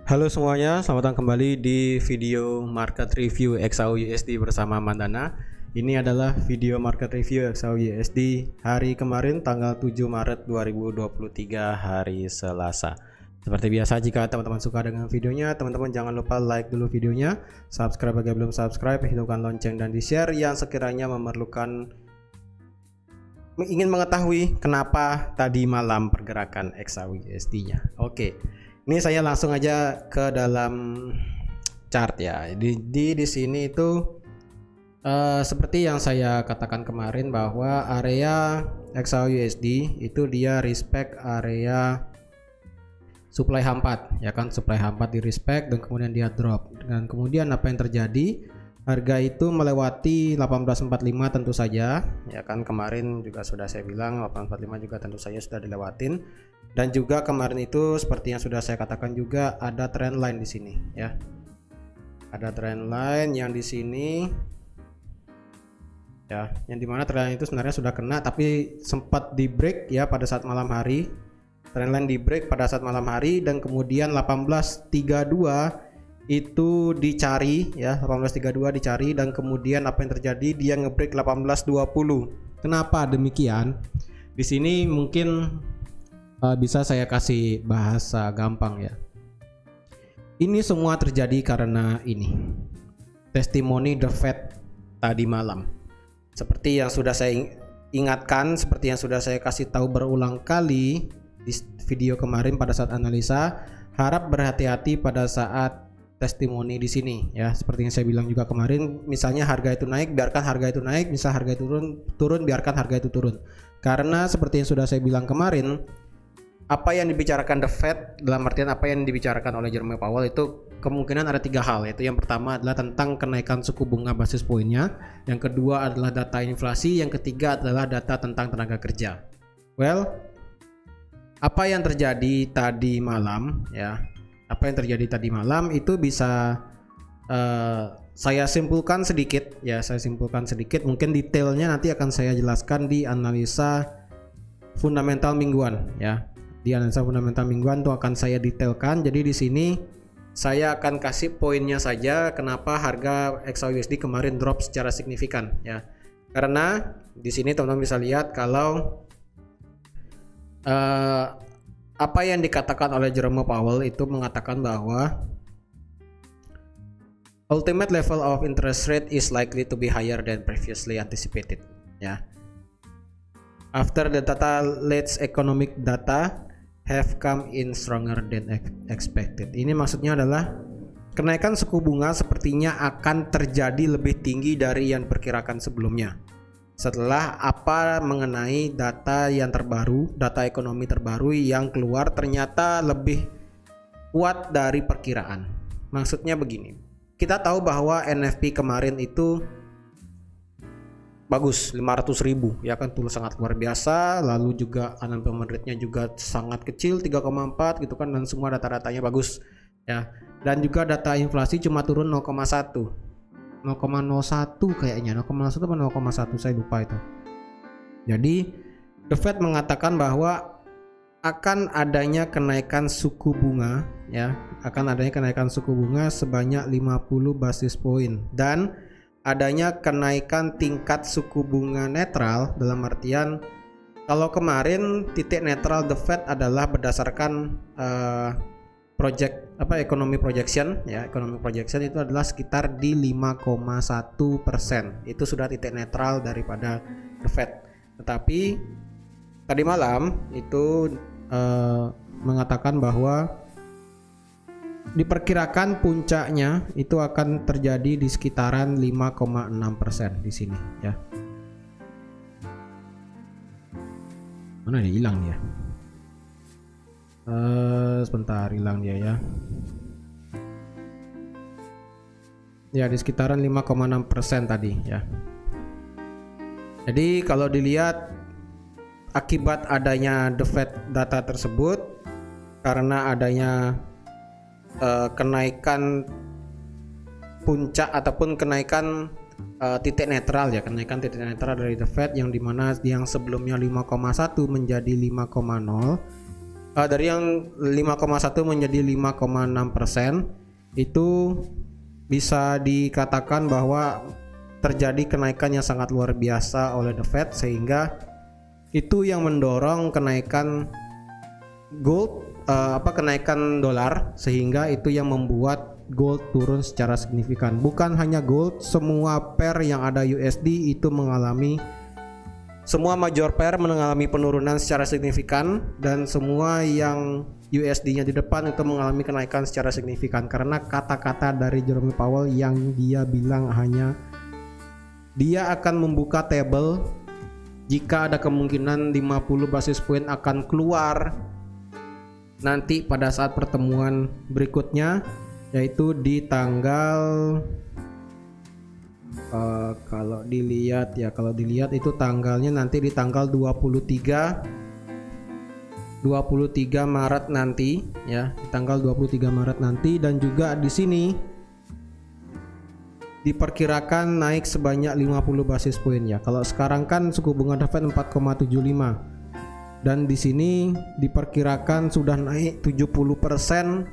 Halo semuanya, selamat datang kembali di video market review XAU USD bersama Mandana. Ini adalah video market review XAU USD hari kemarin tanggal 7 Maret 2023 hari Selasa. Seperti biasa, jika teman-teman suka dengan videonya, teman-teman jangan lupa like dulu videonya, subscribe bagi yang belum subscribe, hidupkan lonceng dan di-share yang sekiranya ingin mengetahui kenapa tadi malam pergerakan XAU USD-nya. Oke. Ini saya langsung aja ke dalam chart ya. Di sini itu seperti yang saya katakan kemarin bahwa area XAU USD itu dia respect area supply H4 ya kan, supply H4 di respect dan kemudian dia drop. Dan kemudian apa yang terjadi? Harga itu melewati 1845 tentu saja ya kan, kemarin juga sudah saya bilang 1845 juga tentu saja sudah dilewatin. Dan juga kemarin itu seperti yang sudah saya katakan juga ada trend line di sini ya. Ada trend line yang di sini ya, yang dimana trend line itu sebenarnya sudah kena tapi sempat di break ya pada saat malam hari. Trend line di break pada saat malam hari dan kemudian 1832 itu dicari ya, 1832 dicari dan kemudian apa yang terjadi, dia ngebreak 1820. Kenapa demikian? Di sini mungkin bisa saya kasih bahasa gampang ya. Ini semua terjadi karena ini testimoni The Fed tadi malam. Seperti yang sudah saya ingatkan, seperti yang sudah saya kasih tahu berulang kali di video kemarin pada saat analisa, harap berhati-hati pada saat testimoni di sini ya. Seperti yang saya bilang juga kemarin, misalnya harga itu naik, biarkan harga itu naik, misal harga itu turun, biarkan harga itu turun. Karena seperti yang sudah saya bilang kemarin, apa yang dibicarakan The Fed, dalam artian apa yang dibicarakan oleh Jerome Powell itu kemungkinan ada tiga hal, yaitu yang pertama adalah tentang kenaikan suku bunga basis poinnya, yang kedua adalah data inflasi, yang ketiga adalah data tentang tenaga kerja. Well, apa yang terjadi tadi malam ya, apa yang terjadi tadi malam itu bisa saya simpulkan sedikit ya, mungkin detailnya nanti akan saya jelaskan di analisa fundamental mingguan ya. Di analisa fundamental mingguan itu akan saya detailkan. Jadi di sini saya akan kasih poinnya saja kenapa harga XAUUSD kemarin drop secara signifikan ya. Karena di sini teman-teman bisa lihat kalau apa yang dikatakan oleh Jerome Powell itu mengatakan bahwa ultimate level of interest rate is likely to be higher than previously anticipated ya. After the data latest economic data have come in stronger than expected. Ini maksudnya adalah kenaikan suku bunga sepertinya akan terjadi lebih tinggi dari yang diperkirakan sebelumnya. Setelah apa mengenai data yang terbaru, data ekonomi terbaru yang keluar ternyata lebih kuat dari perkiraan. Maksudnya begini, kita tahu bahwa NFP kemarin itu bagus, 500.000 ya kan, tuh sangat luar biasa. Lalu juga unemployment rate-nya juga sangat kecil, 3,4 gitu kan, dan semua data-datanya bagus ya. Dan juga data inflasi cuma turun 0,1 kayaknya, 0,1 atau 0,1 saya lupa itu. Jadi The Fed mengatakan bahwa akan adanya kenaikan suku bunga ya, akan adanya kenaikan suku bunga sebanyak 50 basis point dan adanya kenaikan tingkat suku bunga netral, dalam artian kalau kemarin titik netral The Fed adalah berdasarkan economy projection ya, economy projection itu adalah sekitar di 5,1%. Itu sudah titik netral daripada The Fed. Tetapi tadi malam itu mengatakan bahwa diperkirakan puncaknya itu akan terjadi di sekitaran 5,6% di sini ya. Mana dia hilang dia? Sebentar, hilang dia ya. Ya, di sekitaran 5,6% tadi ya. Jadi kalau dilihat akibat adanya The Fed data tersebut, karena adanya kenaikan puncak ataupun kenaikan titik netral ya, kenaikan titik netral dari The Fed yang dimana yang sebelumnya 5,1 menjadi 5,0 dari yang 5,1 menjadi 5,6%, itu bisa dikatakan bahwa terjadi kenaikan yang sangat luar biasa oleh The Fed, sehingga itu yang mendorong kenaikan gold, kenaikan dolar, sehingga itu yang membuat gold turun secara signifikan. Bukan hanya gold, semua pair yang ada USD itu semua major pair mengalami penurunan secara signifikan, dan semua yang USD-nya di depan itu mengalami kenaikan secara signifikan karena kata-kata dari Jerome Powell yang dia bilang hanya dia akan membuka table jika ada kemungkinan 50 basis point akan keluar nanti pada saat pertemuan berikutnya, yaitu di tanggal kalau dilihat itu tanggalnya nanti di tanggal 23 Maret nanti ya, di tanggal 23 Maret nanti. Dan juga di sini diperkirakan naik sebanyak 50 basis point ya. Kalau sekarang kan suku bunga The Fed 4,75, dan di sini diperkirakan sudah naik 70%,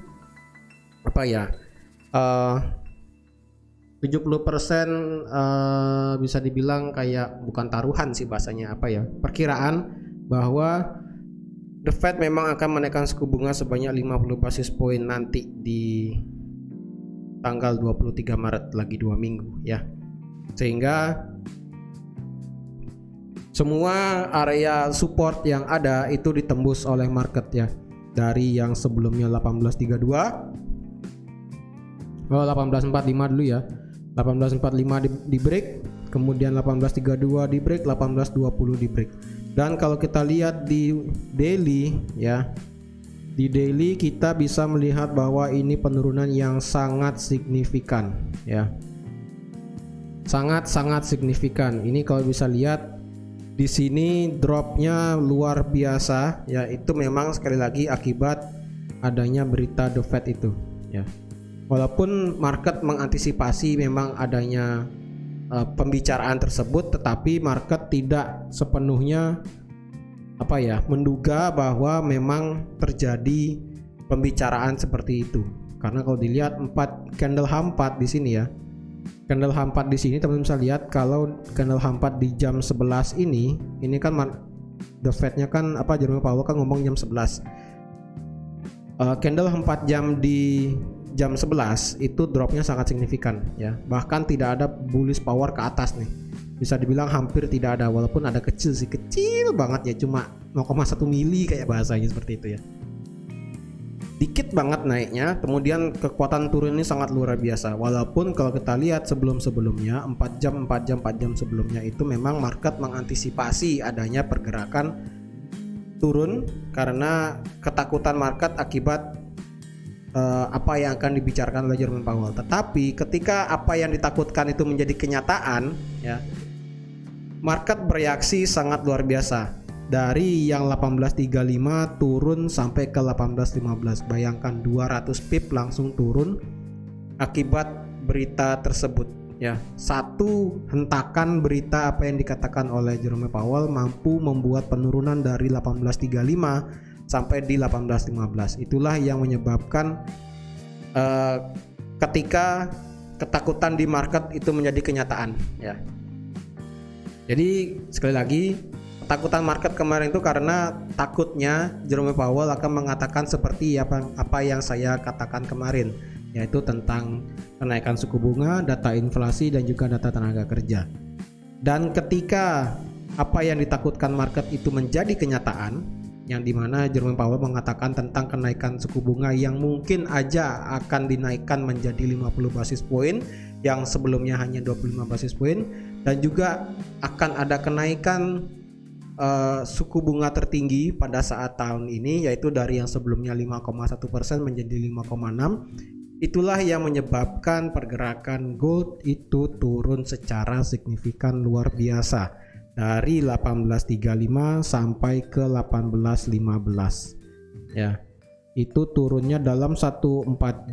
70% bisa dibilang kayak bukan taruhan sih bahasanya, perkiraan bahwa The Fed memang akan menaikkan suku bunga sebanyak 50 basis point nanti di tanggal 23 Maret, lagi 2 minggu ya. Sehingga semua area support yang ada itu ditembus oleh market ya. Dari yang sebelumnya 1845 dulu ya. 1845 di break, kemudian 1832 di break, 1820 di break. Dan kalau kita lihat di daily ya, di daily kita bisa melihat bahwa ini penurunan yang sangat signifikan ya, sangat signifikan. Ini kalau bisa lihat di sini dropnya luar biasa ya. Itu memang sekali lagi akibat adanya berita The Fed itu ya. Walaupun market mengantisipasi memang adanya pembicaraan tersebut, tetapi market tidak sepenuhnya menduga bahwa memang terjadi pembicaraan seperti itu. Karena kalau dilihat candle H4 di sini ya. Candle H4 di sini teman-teman bisa lihat, kalau candle H4 di jam 11 ini kan The Fed-nya kan Jerome Powell kan ngomong jam 11. Candle 4 jam di jam 11 itu dropnya sangat signifikan ya, bahkan tidak ada bullish power ke atas nih, bisa dibilang hampir tidak ada, walaupun ada kecil banget ya, cuma 0,1 mili kayak bahasanya seperti itu ya, dikit banget naiknya. Kemudian kekuatan turun ini sangat luar biasa, walaupun kalau kita lihat sebelumnya 4 jam sebelumnya itu memang market mengantisipasi adanya pergerakan turun karena ketakutan market akibat apa yang akan dibicarakan oleh Jerome Powell. Tetapi ketika apa yang ditakutkan itu menjadi kenyataan ya, market bereaksi sangat luar biasa. Dari yang 1835 turun sampai ke 1815. Bayangkan 200 pip langsung turun akibat berita tersebut ya. Satu hentakan berita apa yang dikatakan oleh Jerome Powell mampu membuat penurunan dari 1835 sampai di 1815. Itulah yang menyebabkan ketika ketakutan di market itu menjadi kenyataan ya. Jadi sekali lagi, ketakutan market kemarin itu karena takutnya Jerome Powell akan mengatakan seperti apa yang saya katakan kemarin, yaitu tentang kenaikan suku bunga, data inflasi, dan juga data tenaga kerja. Dan ketika apa yang ditakutkan market itu menjadi kenyataan, yang dimana Jerome Powell mengatakan tentang kenaikan suku bunga yang mungkin aja akan dinaikkan menjadi 50 basis point yang sebelumnya hanya 25 basis point, dan juga akan ada kenaikan suku bunga tertinggi pada saat tahun ini, yaitu dari yang sebelumnya 5,1% menjadi 5,6. Itulah yang menyebabkan pergerakan gold itu turun secara signifikan luar biasa. Dari 1835 sampai ke 1815 ya. Itu turunnya dalam satu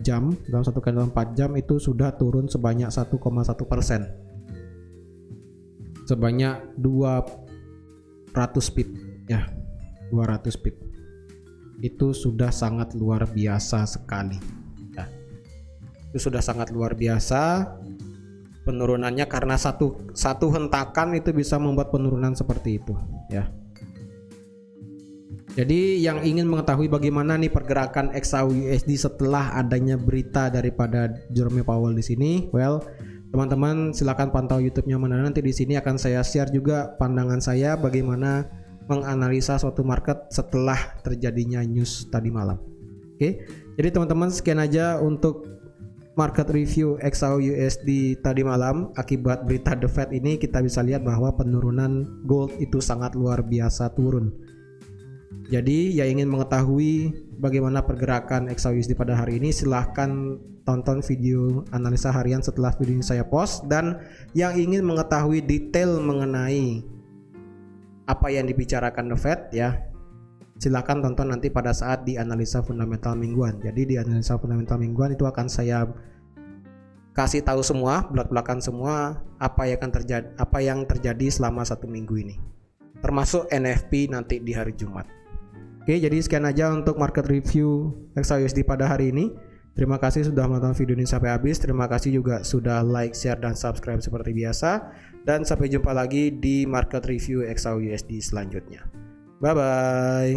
candle 4 jam itu sudah turun sebanyak 1,1%, sebanyak 200 pip ya, 200 pip. itu sudah sangat luar biasa sekali ya. Itu sudah sangat luar biasa penurunannya, karena satu hentakan itu bisa membuat penurunan seperti itu ya. Jadi yang ingin mengetahui bagaimana nih pergerakan XAUUSD setelah adanya berita daripada Jerome Powell di sini, well, teman-teman silakan pantau YouTube-nya Mana. Nanti di sini akan saya share juga pandangan saya bagaimana menganalisa suatu market setelah terjadinya news tadi malam. Oke. Jadi teman-teman sekian aja untuk market review XAUUSD tadi malam. Akibat berita The Fed ini kita bisa lihat bahwa penurunan gold itu sangat luar biasa turun. Jadi yang ingin mengetahui bagaimana pergerakan XAUUSD pada hari ini, silahkan tonton video analisa harian setelah video ini saya post. Dan yang ingin mengetahui detail mengenai apa yang dibicarakan The Fed ya, silahkan tonton nanti pada saat di analisa fundamental mingguan. Jadi di analisa fundamental mingguan itu akan saya kasih tahu semua belak-belakan semua apa yang terjadi selama 1 minggu ini, termasuk NFP nanti di hari Jumat. Oke, jadi sekian aja untuk market review XAUUSD pada hari ini. Terima kasih sudah menonton video ini sampai habis. Terima kasih juga sudah like, share, dan subscribe seperti biasa. Dan sampai jumpa lagi di market review XAUUSD selanjutnya. Bye bye.